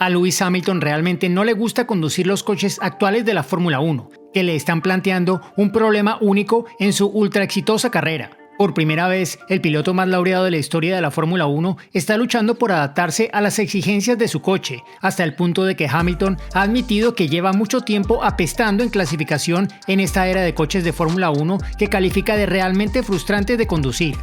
A Lewis Hamilton realmente no le gusta conducir los coches actuales de la Fórmula 1, que le están planteando un problema único en su ultra exitosa carrera. Por primera vez, el piloto más laureado de la historia de la Fórmula 1 está luchando por adaptarse a las exigencias de su coche, hasta el punto de que Hamilton ha admitido que lleva mucho tiempo apestando en clasificación en esta era de coches de Fórmula 1 que califica de realmente frustrante de conducir.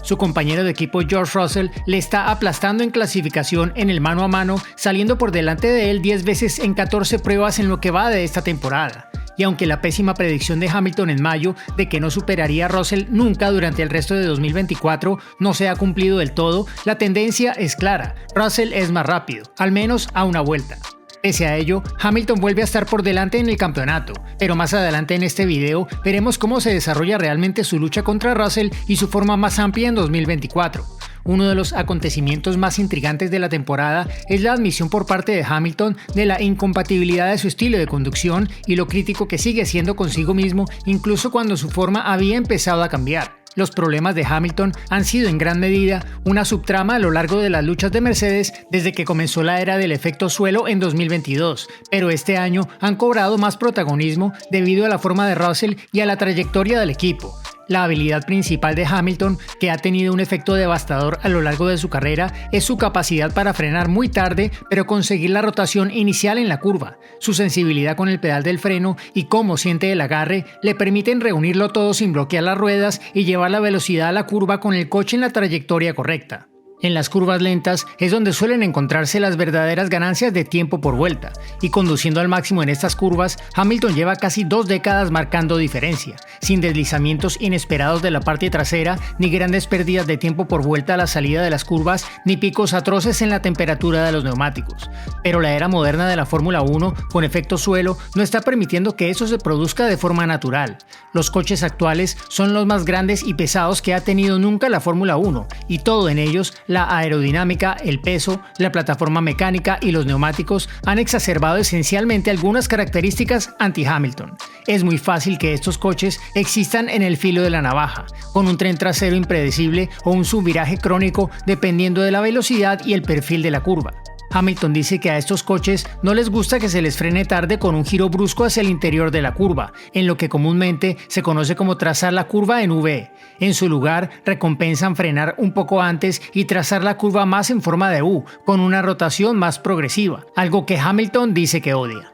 Su compañero de equipo George Russell le está aplastando en clasificación en el mano a mano, saliendo por delante de él 10 veces en 14 pruebas en lo que va de esta temporada. Y aunque la pésima predicción de Hamilton en mayo de que no superaría a Russell nunca durante el resto de 2024 no se ha cumplido del todo, la tendencia es clara: Russell es más rápido, al menos a una vuelta. Pese a ello, Hamilton vuelve a estar por delante en el campeonato, pero más adelante en este video veremos cómo se desarrolla realmente su lucha contra Russell y su forma más amplia en 2024. Uno de los acontecimientos más intrigantes de la temporada es la admisión por parte de Hamilton de la incompatibilidad de su estilo de conducción y lo crítico que sigue siendo consigo mismo incluso cuando su forma había empezado a cambiar. Los problemas de Hamilton han sido en gran medida una subtrama a lo largo de las luchas de Mercedes desde que comenzó la era del efecto suelo en 2022, pero este año han cobrado más protagonismo debido a la forma de Russell y a la trayectoria del equipo. La habilidad principal de Hamilton, que ha tenido un efecto devastador a lo largo de su carrera, es su capacidad para frenar muy tarde pero conseguir la rotación inicial en la curva. Su sensibilidad con el pedal del freno y cómo siente el agarre le permiten reunirlo todo sin bloquear las ruedas y llevar la velocidad a la curva con el coche en la trayectoria correcta. En las curvas lentas es donde suelen encontrarse las verdaderas ganancias de tiempo por vuelta, y conduciendo al máximo en estas curvas, Hamilton lleva casi 2 décadas marcando diferencia, sin deslizamientos inesperados de la parte trasera, ni grandes pérdidas de tiempo por vuelta a la salida de las curvas, ni picos atroces en la temperatura de los neumáticos. Pero la era moderna de la Fórmula 1, con efecto suelo, no está permitiendo que eso se produzca de forma natural. Los coches actuales son los más grandes y pesados que ha tenido nunca la Fórmula 1, y todo en ellos, la aerodinámica, el peso, la plataforma mecánica y los neumáticos han exacerbado esencialmente algunas características anti-Hamilton. Es muy fácil que estos coches existan en el filo de la navaja, con un tren trasero impredecible o un subviraje crónico dependiendo de la velocidad y el perfil de la curva. Hamilton dice que a estos coches no les gusta que se les frene tarde con un giro brusco hacia el interior de la curva, en lo que comúnmente se conoce como trazar la curva en V. En su lugar, recompensan frenar un poco antes y trazar la curva más en forma de U, con una rotación más progresiva, algo que Hamilton dice que odia.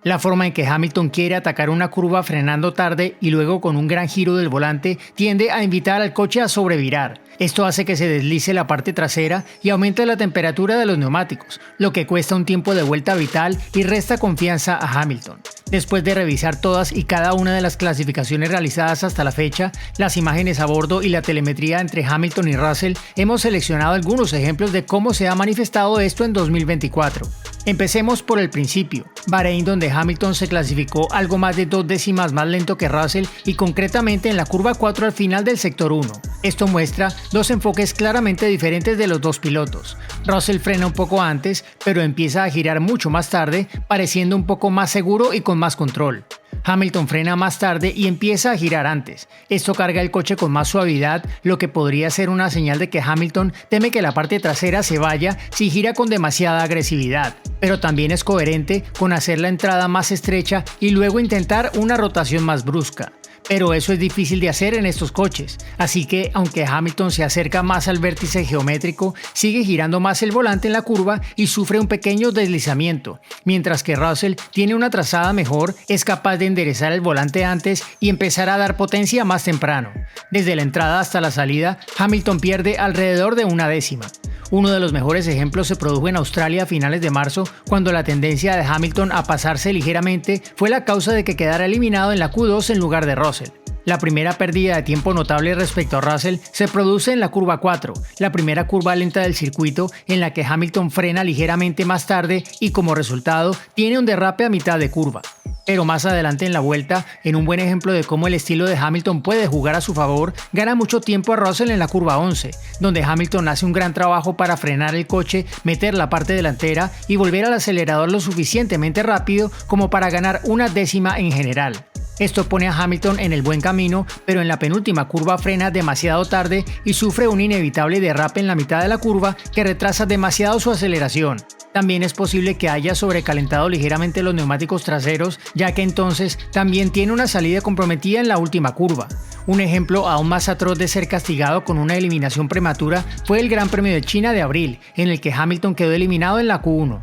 La forma en que Hamilton quiere atacar una curva frenando tarde y luego con un gran giro del volante tiende a invitar al coche a sobrevirar. Esto hace que se deslice la parte trasera y aumenta la temperatura de los neumáticos, lo que cuesta un tiempo de vuelta vital y resta confianza a Hamilton. Después de revisar todas y cada una de las clasificaciones realizadas hasta la fecha, las imágenes a bordo y la telemetría entre Hamilton y Russell, hemos seleccionado algunos ejemplos de cómo se ha manifestado esto en 2024. Empecemos por el principio, Bahrein, donde Hamilton se clasificó algo más de 2 décimas más lento que Russell y concretamente en la curva 4 al final del sector 1. Esto muestra dos enfoques claramente diferentes de los dos pilotos. Russell frena un poco antes, pero empieza a girar mucho más tarde, pareciendo un poco más seguro y con más control. Hamilton frena más tarde y empieza a girar antes. Esto carga el coche con más suavidad, lo que podría ser una señal de que Hamilton teme que la parte trasera se vaya si gira con demasiada agresividad, pero también es coherente con hacer la entrada más estrecha y luego intentar una rotación más brusca. Pero eso es difícil de hacer en estos coches, así que aunque Hamilton se acerca más al vértice geométrico, sigue girando más el volante en la curva y sufre un pequeño deslizamiento, mientras que Russell tiene una trazada mejor, es capaz de enderezar el volante antes y empezar a dar potencia más temprano. Desde la entrada hasta la salida, Hamilton pierde alrededor de 1 décima. Uno de los mejores ejemplos se produjo en Australia a finales de marzo, cuando la tendencia de Hamilton a pasarse ligeramente fue la causa de que quedara eliminado en la Q2 en lugar de Russell. La primera pérdida de tiempo notable respecto a Russell se produce en la curva 4, la primera curva lenta del circuito en la que Hamilton frena ligeramente más tarde y como resultado tiene un derrape a mitad de curva. Pero más adelante en la vuelta, en un buen ejemplo de cómo el estilo de Hamilton puede jugar a su favor, gana mucho tiempo a Russell en la curva 11, donde Hamilton hace un gran trabajo para frenar el coche, meter la parte delantera y volver al acelerador lo suficientemente rápido como para ganar 1 décima en general. Esto pone a Hamilton en el buen camino, pero en la penúltima curva frena demasiado tarde y sufre un inevitable derrape en la mitad de la curva que retrasa demasiado su aceleración. También es posible que haya sobrecalentado ligeramente los neumáticos traseros, ya que entonces también tiene una salida comprometida en la última curva. Un ejemplo aún más atroz de ser castigado con una eliminación prematura fue el Gran Premio de China de abril, en el que Hamilton quedó eliminado en la Q1.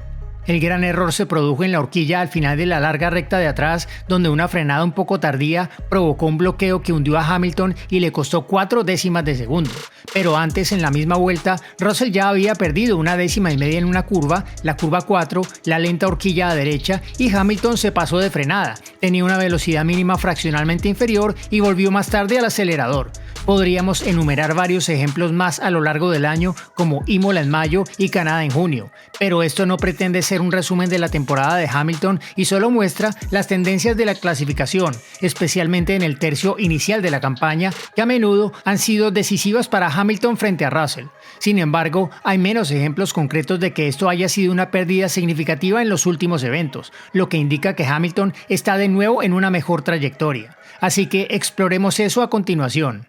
El gran error se produjo en la horquilla al final de la larga recta de atrás, donde una frenada un poco tardía provocó un bloqueo que hundió a Hamilton y le costó 4 décimas de segundo. Pero antes, en la misma vuelta, Russell ya había perdido 1,5 décimas en una curva, la curva 4, la lenta horquilla a derecha, y Hamilton se pasó de frenada. Tenía una velocidad mínima fraccionalmente inferior y volvió más tarde al acelerador. Podríamos enumerar varios ejemplos más a lo largo del año, como Imola en mayo y Canadá en junio, pero esto no pretende ser un resumen de la temporada de Hamilton y solo muestra las tendencias de la clasificación, especialmente en el tercio inicial de la campaña, que a menudo han sido decisivas para Hamilton frente a Russell. Sin embargo, hay menos ejemplos concretos de que esto haya sido una pérdida significativa en los últimos eventos, lo que indica que Hamilton está de nuevo en una mejor trayectoria. Así que exploremos eso a continuación.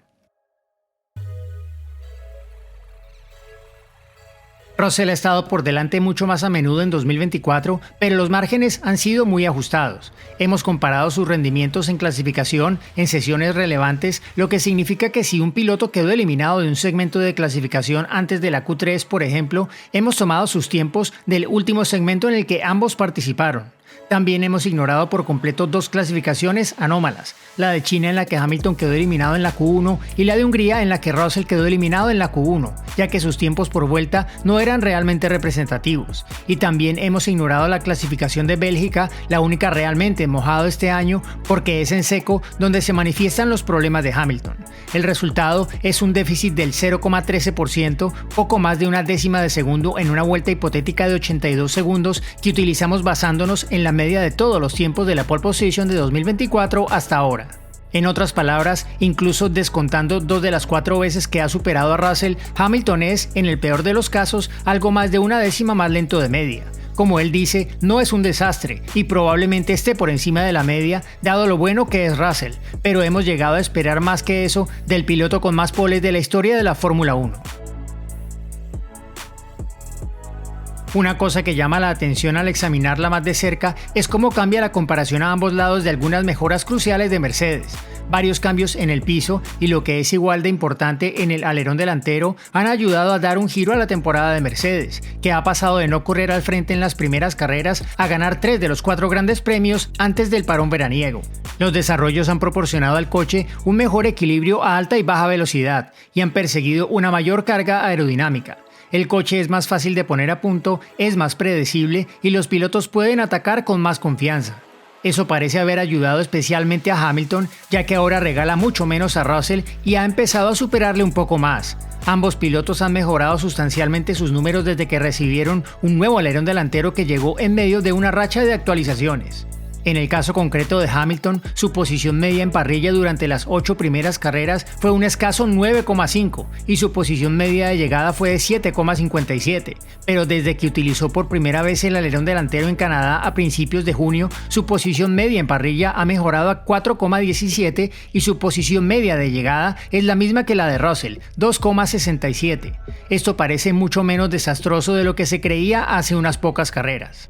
Russell ha estado por delante mucho más a menudo en 2024, pero los márgenes han sido muy ajustados. Hemos comparado sus rendimientos en clasificación en sesiones relevantes, lo que significa que si un piloto quedó eliminado de un segmento de clasificación antes de la Q3, por ejemplo, hemos tomado sus tiempos del último segmento en el que ambos participaron. También hemos ignorado por completo 2 clasificaciones anómalas, la de China en la que Hamilton quedó eliminado en la Q1 y la de Hungría en la que Russell quedó eliminado en la Q1, ya que sus tiempos por vuelta no eran realmente representativos. Y también hemos ignorado la clasificación de Bélgica, la única realmente mojado este año, porque es en seco donde se manifiestan los problemas de Hamilton. El resultado es un déficit del 0,13%, poco más de 1 décima de segundo en una vuelta hipotética de 82 segundos que utilizamos basándonos en la media de todos los tiempos de la pole position de 2024 hasta ahora. En otras palabras, incluso descontando 2 de las 4 veces que ha superado a Russell, Hamilton es, en el peor de los casos, algo más de 1 décima más lento de media. Como él dice, no es un desastre y probablemente esté por encima de la media, dado lo bueno que es Russell, pero hemos llegado a esperar más que eso del piloto con más poles de la historia de la Fórmula 1. Una cosa que llama la atención al examinarla más de cerca es cómo cambia la comparación a ambos lados de algunas mejoras cruciales de Mercedes. Varios cambios en el piso y, lo que es igual de importante, en el alerón delantero han ayudado a dar un giro a la temporada de Mercedes, que ha pasado de no correr al frente en las primeras carreras a ganar 3 de los 4 grandes premios antes del parón veraniego. Los desarrollos han proporcionado al coche un mejor equilibrio a alta y baja velocidad y han perseguido una mayor carga aerodinámica. El coche es más fácil de poner a punto, es más predecible y los pilotos pueden atacar con más confianza. Eso parece haber ayudado especialmente a Hamilton, ya que ahora regala mucho menos a Russell y ha empezado a superarle un poco más. Ambos pilotos han mejorado sustancialmente sus números desde que recibieron un nuevo alerón delantero que llegó en medio de una racha de actualizaciones. En el caso concreto de Hamilton, su posición media en parrilla durante las 8 primeras carreras fue un escaso 9,5 y su posición media de llegada fue de 7,57, pero desde que utilizó por primera vez el alerón delantero en Canadá a principios de junio, su posición media en parrilla ha mejorado a 4,17 y su posición media de llegada es la misma que la de Russell, 2,67. Esto parece mucho menos desastroso de lo que se creía hace unas pocas carreras.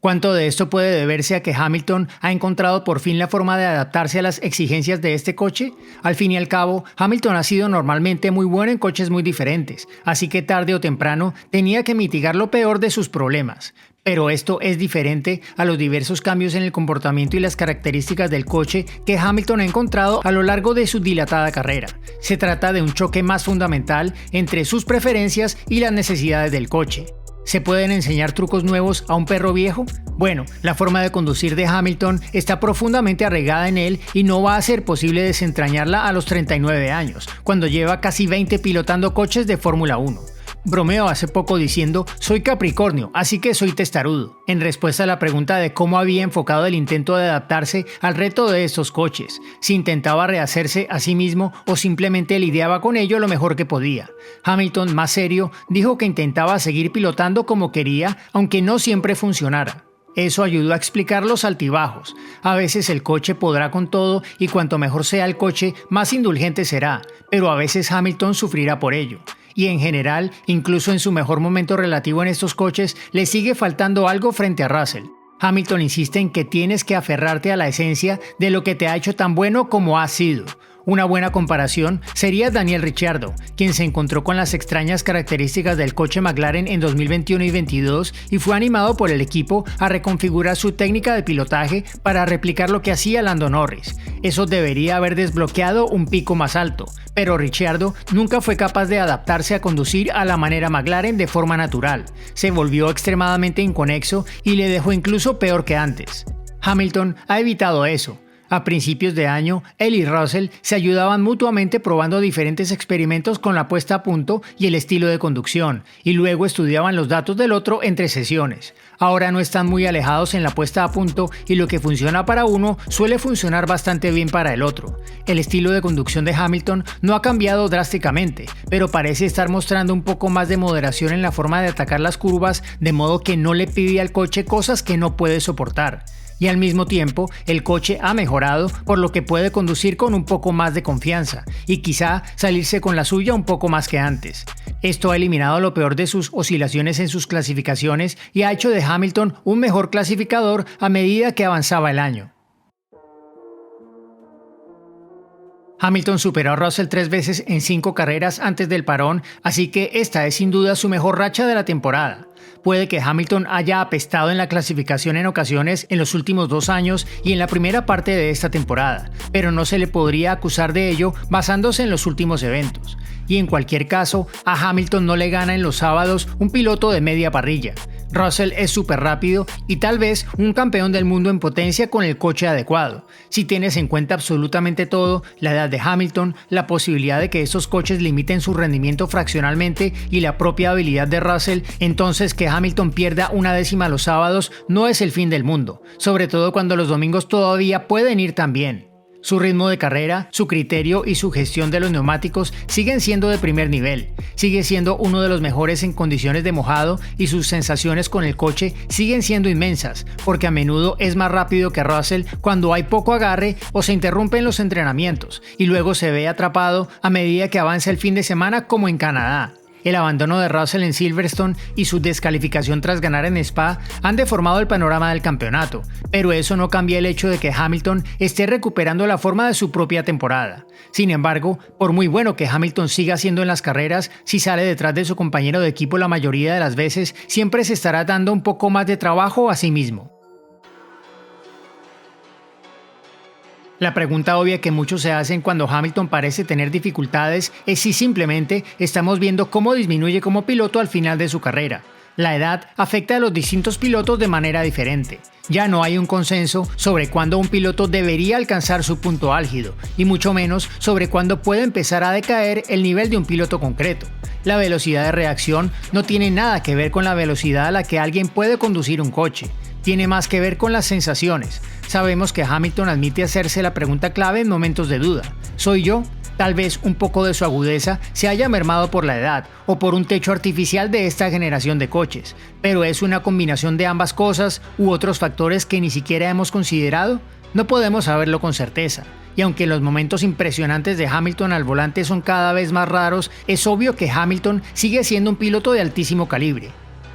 ¿Cuánto de esto puede deberse a que Hamilton ha encontrado por fin la forma de adaptarse a las exigencias de este coche? Al fin y al cabo, Hamilton ha sido normalmente muy bueno en coches muy diferentes, así que tarde o temprano tenía que mitigar lo peor de sus problemas. Pero esto es diferente a los diversos cambios en el comportamiento y las características del coche que Hamilton ha encontrado a lo largo de su dilatada carrera. Se trata de un choque más fundamental entre sus preferencias y las necesidades del coche. ¿Se pueden enseñar trucos nuevos a un perro viejo? Bueno, la forma de conducir de Hamilton está profundamente arraigada en él y no va a ser posible desentrañarla a los 39 años, cuando lleva casi 20 pilotando coches de Fórmula 1. Bromeó hace poco diciendo: soy Capricornio, así que soy testarudo, en respuesta a la pregunta de cómo había enfocado el intento de adaptarse al reto de estos coches, si intentaba rehacerse a sí mismo o simplemente lidiaba con ello lo mejor que podía. Hamilton, más serio, dijo que intentaba seguir pilotando como quería, aunque no siempre funcionara. Eso ayudó a explicar los altibajos. A veces el coche podrá con todo y cuanto mejor sea el coche, más indulgente será, pero a veces Hamilton sufrirá por ello. Y en general, incluso en su mejor momento relativo en estos coches, le sigue faltando algo frente a Russell. Hamilton insiste en que tienes que aferrarte a la esencia de lo que te ha hecho tan bueno como has sido. Una buena comparación sería Daniel Ricciardo, quien se encontró con las extrañas características del coche McLaren en 2021 y 2022 y fue animado por el equipo a reconfigurar su técnica de pilotaje para replicar lo que hacía Lando Norris. Eso debería haber desbloqueado un pico más alto, pero Ricciardo nunca fue capaz de adaptarse a conducir a la manera McLaren de forma natural. Se volvió extremadamente inconexo y le dejó incluso peor que antes. Hamilton ha evitado eso. A principios de año, él y Russell se ayudaban mutuamente probando diferentes experimentos con la puesta a punto y el estilo de conducción, y luego estudiaban los datos del otro entre sesiones. Ahora no están muy alejados en la puesta a punto y lo que funciona para uno suele funcionar bastante bien para el otro. El estilo de conducción de Hamilton no ha cambiado drásticamente, pero parece estar mostrando un poco más de moderación en la forma de atacar las curvas, de modo que no le pide al coche cosas que no puede soportar. Y al mismo tiempo, el coche ha mejorado, por lo que puede conducir con un poco más de confianza y quizá salirse con la suya un poco más que antes. Esto ha eliminado lo peor de sus oscilaciones en sus clasificaciones y ha hecho de Hamilton un mejor clasificador a medida que avanzaba el año. Hamilton superó a Russell 3 veces en 5 carreras antes del parón, así que esta es sin duda su mejor racha de la temporada. Puede que Hamilton haya apestado en la clasificación en ocasiones en los últimos 2 años y en la primera parte de esta temporada, pero no se le podría acusar de ello basándose en los últimos eventos. Y en cualquier caso, a Hamilton no le gana en los sábados un piloto de media parrilla. Russell es súper rápido y tal vez un campeón del mundo en potencia con el coche adecuado. Si tienes en cuenta absolutamente todo, la edad de Hamilton, la posibilidad de que estos coches limiten su rendimiento fraccionalmente y la propia habilidad de Russell, entonces que Hamilton pierda una décima los sábados no es el fin del mundo, sobre todo cuando los domingos todavía pueden ir tan bien. Su ritmo de carrera, su criterio y su gestión de los neumáticos siguen siendo de primer nivel. Sigue siendo uno de los mejores en condiciones de mojado y sus sensaciones con el coche siguen siendo inmensas, porque a menudo es más rápido que Russell cuando hay poco agarre o se interrumpen los entrenamientos, y luego se ve atrapado a medida que avanza el fin de semana como en Canadá. El abandono de Russell en Silverstone y su descalificación tras ganar en Spa han deformado el panorama del campeonato, pero eso no cambia el hecho de que Hamilton esté recuperando la forma de su propia temporada. Sin embargo, por muy bueno que Hamilton siga siendo en las carreras, si sale detrás de su compañero de equipo la mayoría de las veces, siempre se estará dando un poco más de trabajo a sí mismo. La pregunta obvia que muchos se hacen cuando Hamilton parece tener dificultades es si simplemente estamos viendo cómo disminuye como piloto al final de su carrera. La edad afecta a los distintos pilotos de manera diferente. Ya no hay un consenso sobre cuándo un piloto debería alcanzar su punto álgido, y mucho menos sobre cuándo puede empezar a decaer el nivel de un piloto concreto. La velocidad de reacción no tiene nada que ver con la velocidad a la que alguien puede conducir un coche. Tiene más que ver con las sensaciones. Sabemos que Hamilton admite hacerse la pregunta clave en momentos de duda. ¿Soy yo? Tal vez un poco de su agudeza se haya mermado por la edad o por un techo artificial de esta generación de coches, pero ¿es una combinación de ambas cosas u otros factores que ni siquiera hemos considerado? No podemos saberlo con certeza. Y aunque los momentos impresionantes de Hamilton al volante son cada vez más raros, es obvio que Hamilton sigue siendo un piloto de altísimo calibre.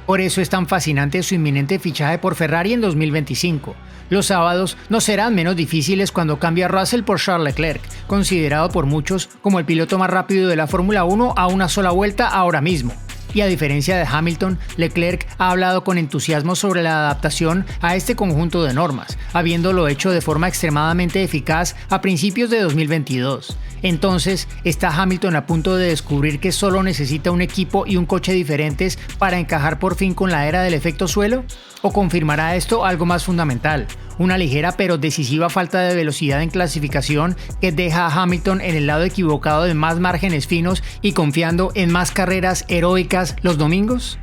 Por eso es tan fascinante su inminente fichaje por Ferrari en 2025. Los sábados no serán menos difíciles cuando cambia Russell por Charles Leclerc, considerado por muchos como el piloto más rápido de la Fórmula 1 a una sola vuelta ahora mismo. Y a diferencia de Hamilton, Leclerc ha hablado con entusiasmo sobre la adaptación a este conjunto de normas, habiéndolo hecho de forma extremadamente eficaz a principios de 2022. Entonces, ¿está Hamilton a punto de descubrir que solo necesita un equipo y un coche diferentes para encajar por fin con la era del efecto suelo? ¿O confirmará esto algo más fundamental? Una ligera pero decisiva falta de velocidad en clasificación que deja a Hamilton en el lado equivocado de más márgenes finos y confiando en más carreras heroicas los domingos?